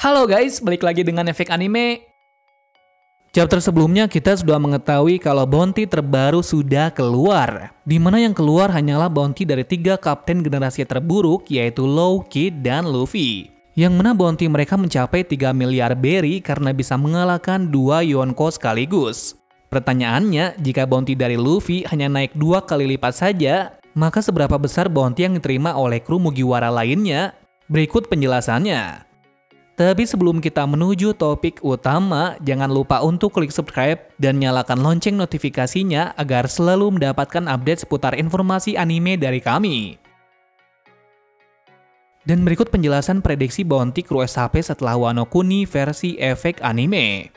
Halo guys, balik lagi dengan Efek Anime. Chapter sebelumnya kita sudah mengetahui kalau bounty terbaru sudah keluar. Dimana yang keluar hanyalah bounty dari 3 kapten generasi terburuk yaitu Law, Kid, dan Luffy. Yang mana bounty mereka mencapai 3 miliar berry karena bisa mengalahkan 2 Yonko sekaligus. Pertanyaannya, jika bounty dari Luffy hanya naik 2 kali lipat saja, maka seberapa besar bounty yang diterima oleh kru Mugiwara lainnya? Berikut penjelasannya. Tapi sebelum kita menuju topik utama, jangan lupa untuk klik subscribe dan nyalakan lonceng notifikasinya agar selalu mendapatkan update seputar informasi anime dari kami. Dan berikut penjelasan prediksi bounty kru SHP setelah Wano Kuni versi Efek Anime.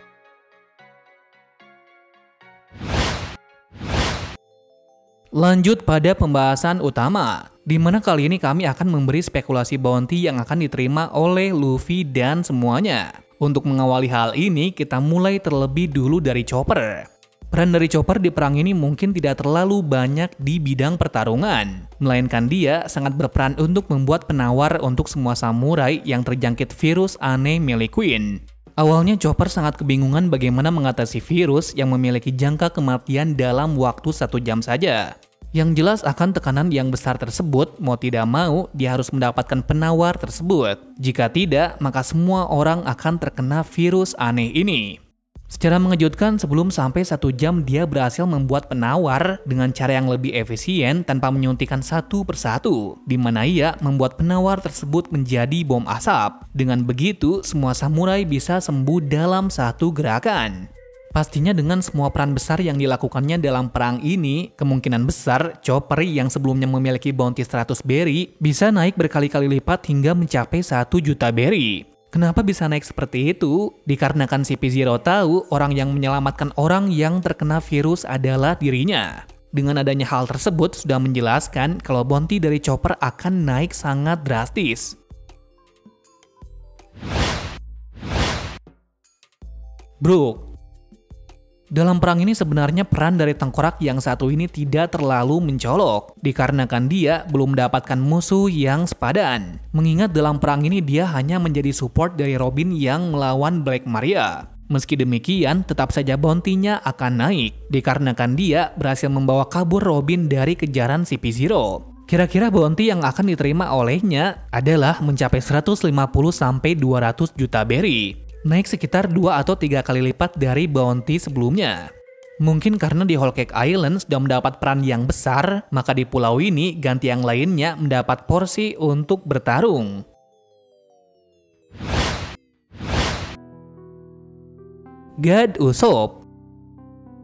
Lanjut pada pembahasan utama, di mana kali ini kami akan memberi spekulasi bounty yang akan diterima oleh Luffy dan semuanya. Untuk mengawali hal ini, kita mulai terlebih dulu dari Chopper. Peran dari Chopper di perang ini mungkin tidak terlalu banyak di bidang pertarungan, melainkan dia sangat berperan untuk membuat penawar untuk semua samurai yang terjangkit virus aneh milik Queen. Awalnya Chopper sangat kebingungan bagaimana mengatasi virus yang memiliki jangka kematian dalam waktu 1 jam saja. Yang jelas akan tekanan yang besar tersebut, mau tidak mau dia harus mendapatkan penawar tersebut. Jika tidak, maka semua orang akan terkena virus aneh ini. Secara mengejutkan, sebelum sampai 1 jam dia berhasil membuat penawar dengan cara yang lebih efisien tanpa menyuntikkan satu persatu, di mana ia membuat penawar tersebut menjadi bom asap. Dengan begitu, semua samurai bisa sembuh dalam satu gerakan. Pastinya dengan semua peran besar yang dilakukannya dalam perang ini, kemungkinan besar Chopper yang sebelumnya memiliki bounty 100 berry bisa naik berkali-kali lipat hingga mencapai 1 juta berry. Kenapa bisa naik seperti itu? Dikarenakan CP0 tahu orang yang menyelamatkan orang yang terkena virus adalah dirinya. Dengan adanya hal tersebut sudah menjelaskan kalau bounty dari Chopper akan naik sangat drastis. Brook. Dalam perang ini sebenarnya peran dari tengkorak yang satu ini tidak terlalu mencolok, dikarenakan dia belum mendapatkan musuh yang sepadan. Mengingat dalam perang ini dia hanya menjadi support dari Robin yang melawan Black Maria. Meski demikian, tetap saja bounty-nya akan naik, dikarenakan dia berhasil membawa kabur Robin dari kejaran CP0. Kira-kira bounty yang akan diterima olehnya adalah mencapai 150-200 juta berry. Naik sekitar 2 atau 3 kali lipat dari bounty sebelumnya. Mungkin karena di Whole Cake Island sudah mendapat peran yang besar, maka di pulau ini ganti yang lainnya mendapat porsi untuk bertarung. God Usopp.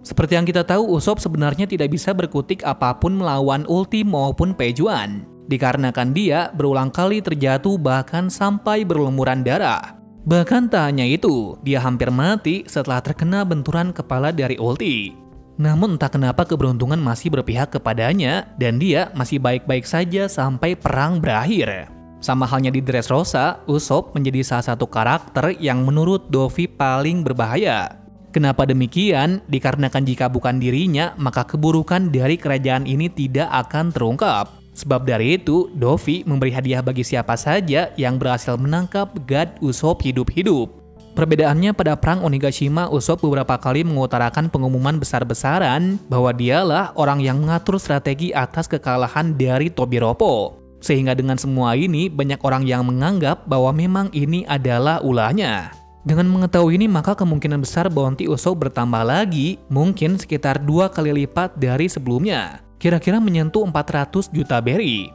Seperti yang kita tahu, Usopp sebenarnya tidak bisa berkutik apapun melawan Ulti maupun Pejuan, dikarenakan dia berulang kali terjatuh bahkan sampai berlumuran darah. Bahkan tak hanya itu, dia hampir mati setelah terkena benturan kepala dari Ulti. Namun entah kenapa keberuntungan masih berpihak kepadanya dan dia masih baik-baik saja sampai perang berakhir. Sama halnya di Dressrosa, Usopp menjadi salah satu karakter yang menurut Dovi paling berbahaya. Kenapa demikian? Dikarenakan jika bukan dirinya, maka keburukan dari kerajaan ini tidak akan terungkap. Sebab dari itu, Dovi memberi hadiah bagi siapa saja yang berhasil menangkap God Usopp hidup-hidup. Perbedaannya pada perang Onigashima, Usopp beberapa kali mengutarakan pengumuman besar-besaran bahwa dialah orang yang mengatur strategi atas kekalahan dari Tobiropo. Sehingga dengan semua ini, banyak orang yang menganggap bahwa memang ini adalah ulahnya. Dengan mengetahui ini, maka kemungkinan besar bounty Usopp bertambah lagi, mungkin sekitar 2 kali lipat dari sebelumnya. Kira-kira menyentuh 400 juta berry.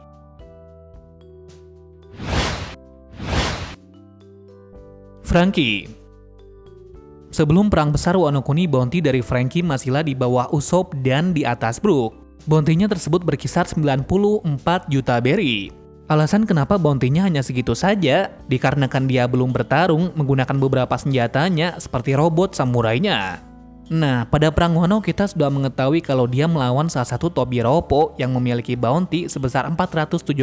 Franky. Sebelum perang besar Wano Kuni, bounty dari Franky masihlah di bawah Usopp dan di atas Brook. Bounty-nya tersebut berkisar 94 juta berry. Alasan kenapa bounty-nya hanya segitu saja, dikarenakan dia belum bertarung menggunakan beberapa senjatanya seperti robot samurainya. Nah, pada perang Wano kita sudah mengetahui kalau dia melawan salah satu Tobiropo yang memiliki bounty sebesar 472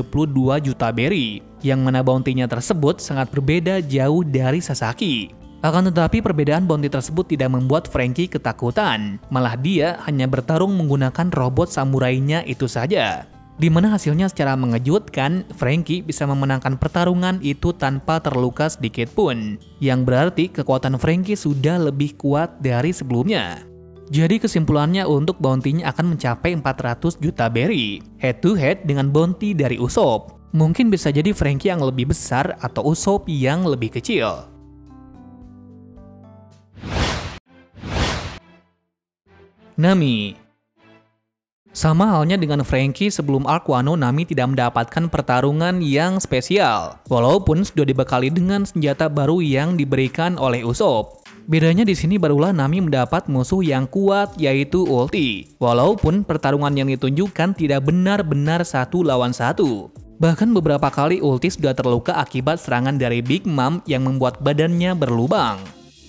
juta berry, yang mana bounty-nya tersebut sangat berbeda jauh dari Sasaki. Akan tetapi perbedaan bounty tersebut tidak membuat Franky ketakutan, malah dia hanya bertarung menggunakan robot samurainya itu saja. Di mana hasilnya secara mengejutkan, Franky bisa memenangkan pertarungan itu tanpa terluka sedikit pun, yang berarti kekuatan Franky sudah lebih kuat dari sebelumnya. Jadi kesimpulannya untuk bounty-nya akan mencapai 400 juta berry, head to head dengan bounty dari Usopp. Mungkin bisa jadi Franky yang lebih besar atau Usopp yang lebih kecil. Nami. Sama halnya dengan Franky, sebelum arc Wano, Nami tidak mendapatkan pertarungan yang spesial, walaupun sudah dibekali dengan senjata baru yang diberikan oleh Usopp. Bedanya di sini barulah Nami mendapat musuh yang kuat, yaitu ulti, walaupun pertarungan yang ditunjukkan tidak benar-benar 1 lawan 1. Bahkan beberapa kali ulti sudah terluka akibat serangan dari Big Mom yang membuat badannya berlubang.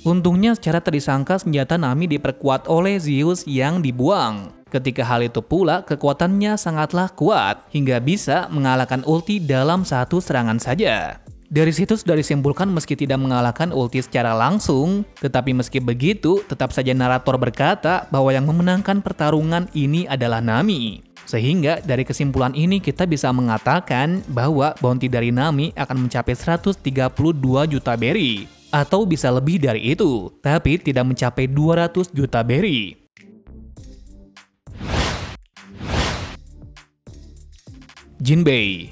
Untungnya secara tak disangka senjata Nami diperkuat oleh Zeus yang dibuang. Ketika hal itu pula, kekuatannya sangatlah kuat, hingga bisa mengalahkan ulti dalam satu serangan saja. Dari situ sudah disimpulkan meski tidak mengalahkan ulti secara langsung, tetapi meski begitu, tetap saja narator berkata bahwa yang memenangkan pertarungan ini adalah Nami. Sehingga dari kesimpulan ini kita bisa mengatakan bahwa bounty dari Nami akan mencapai 132 juta berry, atau bisa lebih dari itu, tapi tidak mencapai 200 juta berry. Jinbei.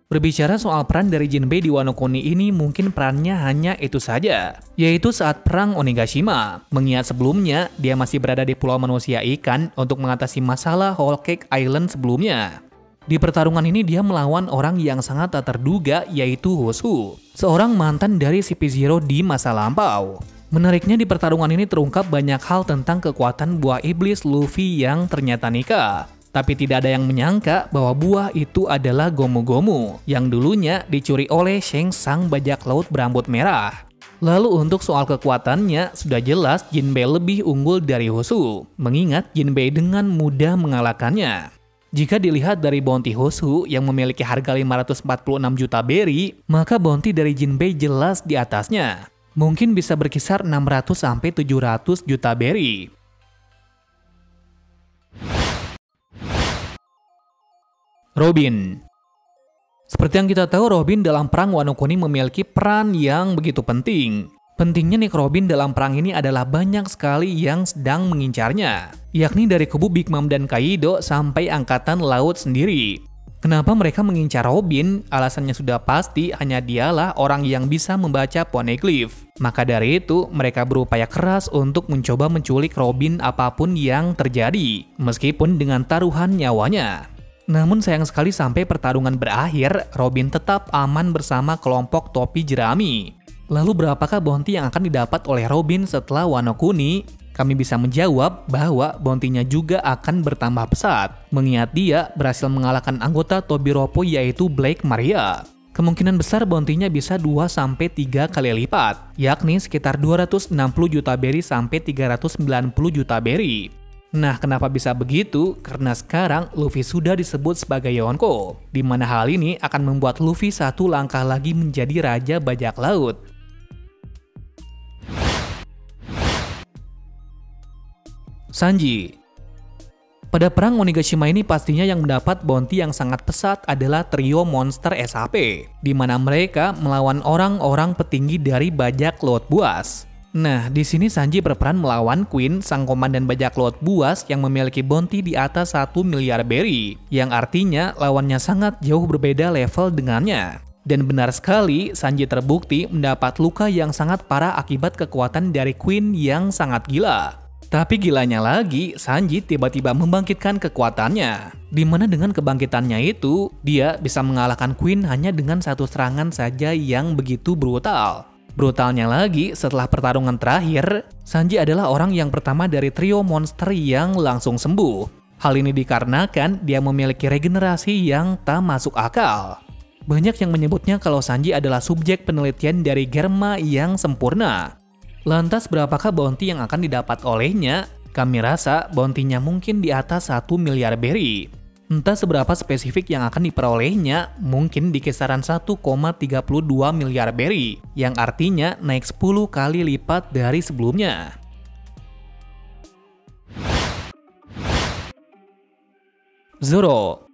Berbicara soal peran dari Jinbei di Wano Kuni ini, mungkin perannya hanya itu saja, yaitu saat perang Onigashima. Mengingat sebelumnya, dia masih berada di Pulau Manusia Ikan untuk mengatasi masalah Whole Cake Island sebelumnya. Di pertarungan ini dia melawan orang yang sangat tak terduga, yaitu Hushu, seorang mantan dari CP0 di masa lampau. Menariknya di pertarungan ini terungkap banyak hal tentang kekuatan buah iblis Luffy yang ternyata nikah. Tapi tidak ada yang menyangka bahwa buah itu adalah Gomu-Gomu yang dulunya dicuri oleh Shanks sang bajak laut berambut merah. Lalu untuk soal kekuatannya, sudah jelas Jinbei lebih unggul dari Hushu, mengingat Jinbei dengan mudah mengalahkannya. Jika dilihat dari bounty Hushu yang memiliki harga 546 juta berry, maka bounty dari Jinbei jelas di atasnya. Mungkin bisa berkisar 600-700 juta berry. Robin. Seperti yang kita tahu, Robin dalam perang Wano Kuni memiliki peran yang begitu penting. Pentingnya Nick Robin dalam perang ini adalah banyak sekali yang sedang mengincarnya, yakni dari kubu Big Mom dan Kaido sampai Angkatan Laut sendiri. Kenapa mereka mengincar Robin? Alasannya sudah pasti, hanya dialah orang yang bisa membaca Poneglyph. Maka dari itu, mereka berupaya keras untuk mencoba menculik Robin apapun yang terjadi, meskipun dengan taruhan nyawanya. Namun sayang sekali sampai pertarungan berakhir, Robin tetap aman bersama kelompok topi jerami. Lalu berapakah bounty yang akan didapat oleh Robin setelah Wano Kuni? Kami bisa menjawab bahwa bounty-nya juga akan bertambah pesat, mengingat dia berhasil mengalahkan anggota Tobiropo yaitu Black Maria. Kemungkinan besar bounty-nya bisa 2-3 kali lipat, yakni sekitar 260 juta berry sampai 390 juta berry. Nah, kenapa bisa begitu? Karena sekarang Luffy sudah disebut sebagai Yonko, di mana hal ini akan membuat Luffy satu langkah lagi menjadi Raja Bajak Laut. Sanji. Pada perang Onigashima ini pastinya yang mendapat bounty yang sangat pesat adalah trio monster SAP, di mana mereka melawan orang-orang petinggi dari bajak laut buas. Nah, di sini Sanji berperan melawan Queen, sang komandan bajak laut buas yang memiliki bounty di atas 1 miliar berry, yang artinya lawannya sangat jauh berbeda level dengannya. Dan benar sekali, Sanji terbukti mendapat luka yang sangat parah akibat kekuatan dari Queen yang sangat gila. Tapi gilanya lagi, Sanji tiba-tiba membangkitkan kekuatannya, di mana dengan kebangkitannya itu, dia bisa mengalahkan Queen hanya dengan satu serangan saja yang begitu brutal. Brutalnya lagi, setelah pertarungan terakhir, Sanji adalah orang yang pertama dari trio monster yang langsung sembuh. Hal ini dikarenakan dia memiliki regenerasi yang tak masuk akal. Banyak yang menyebutnya kalau Sanji adalah subjek penelitian dari Germa yang sempurna. Lantas berapakah bounty yang akan didapat olehnya? Kami rasa bounty-nya mungkin di atas 1 miliar berry. Entah seberapa spesifik yang akan diperolehnya, mungkin di kisaran 1,32 miliar berry, yang artinya naik 10 kali lipat dari sebelumnya. Zoro.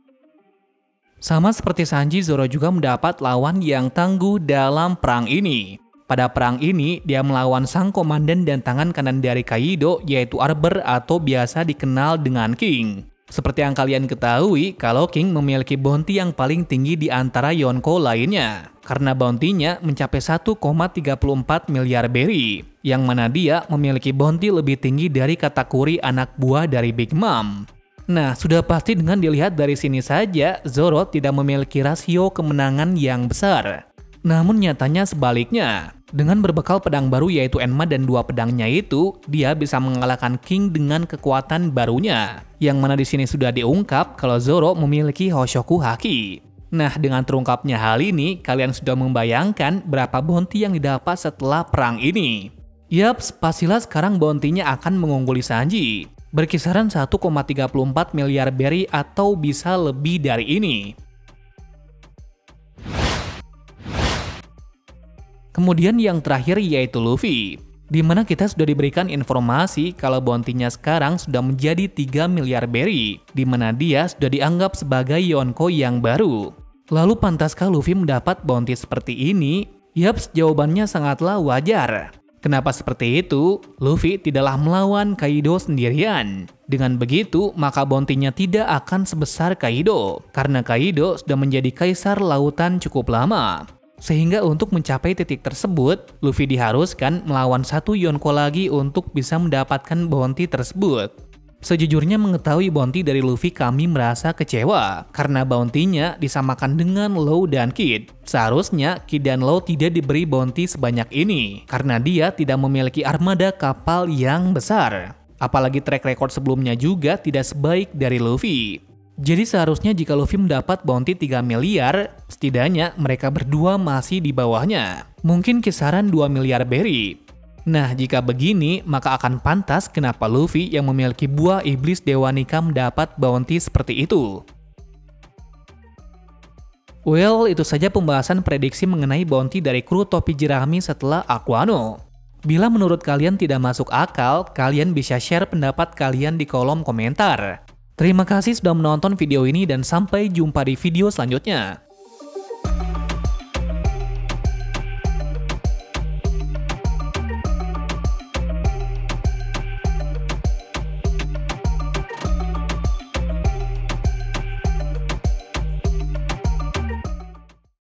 Sama seperti Sanji, Zoro juga mendapat lawan yang tangguh dalam perang ini. Pada perang ini, dia melawan sang komandan dan tangan kanan dari Kaido, yaitu Arbor atau biasa dikenal dengan King. Seperti yang kalian ketahui, kalau King memiliki bounty yang paling tinggi di antara Yonko lainnya. Karena bounty-nya mencapai 1,34 miliar berry, yang mana dia memiliki bounty lebih tinggi dari Katakuri, anak buah dari Big Mom. Nah, sudah pasti dengan dilihat dari sini saja, Zoro tidak memiliki rasio kemenangan yang besar. Namun nyatanya sebaliknya. Dengan berbekal pedang baru yaitu Enma dan 2 pedangnya itu, dia bisa mengalahkan King dengan kekuatan barunya. Yang mana di sini sudah diungkap kalau Zoro memiliki Hoshoku Haki. Nah, dengan terungkapnya hal ini, kalian sudah membayangkan berapa bounty yang didapat setelah perang ini. Yaps, pastilah sekarang bounty-nya akan mengungguli Sanji. Berkisaran 1,34 miliar berry atau bisa lebih dari ini. Kemudian yang terakhir yaitu Luffy, di mana kita sudah diberikan informasi kalau bounty-nya sekarang sudah menjadi 3 miliar berry, di mana dia sudah dianggap sebagai Yonko yang baru. Lalu pantaskah Luffy mendapat bounty seperti ini? Yaps, jawabannya sangatlah wajar. Kenapa seperti itu? Luffy tidaklah melawan Kaido sendirian. Dengan begitu, maka bounty-nya tidak akan sebesar Kaido, karena Kaido sudah menjadi kaisar lautan cukup lama. Sehingga untuk mencapai titik tersebut, Luffy diharuskan melawan 1 Yonko lagi untuk bisa mendapatkan bounty tersebut. Sejujurnya mengetahui bounty dari Luffy kami merasa kecewa, karena bounty-nya disamakan dengan Law dan Kid. Seharusnya Kid dan Law tidak diberi bounty sebanyak ini, karena dia tidak memiliki armada kapal yang besar. Apalagi track record sebelumnya juga tidak sebaik dari Luffy. Jadi seharusnya jika Luffy mendapat bounty 3 miliar, setidaknya mereka berdua masih di bawahnya. Mungkin kisaran 2 miliar berry. Nah, jika begini, maka akan pantas kenapa Luffy yang memiliki buah iblis Dewa Nikah mendapat bounty seperti itu. Well, itu saja pembahasan prediksi mengenai bounty dari kru topi jerami setelah Aquano. Bila menurut kalian tidak masuk akal, kalian bisa share pendapat kalian di kolom komentar. Terima kasih sudah menonton video ini dan sampai jumpa di video selanjutnya.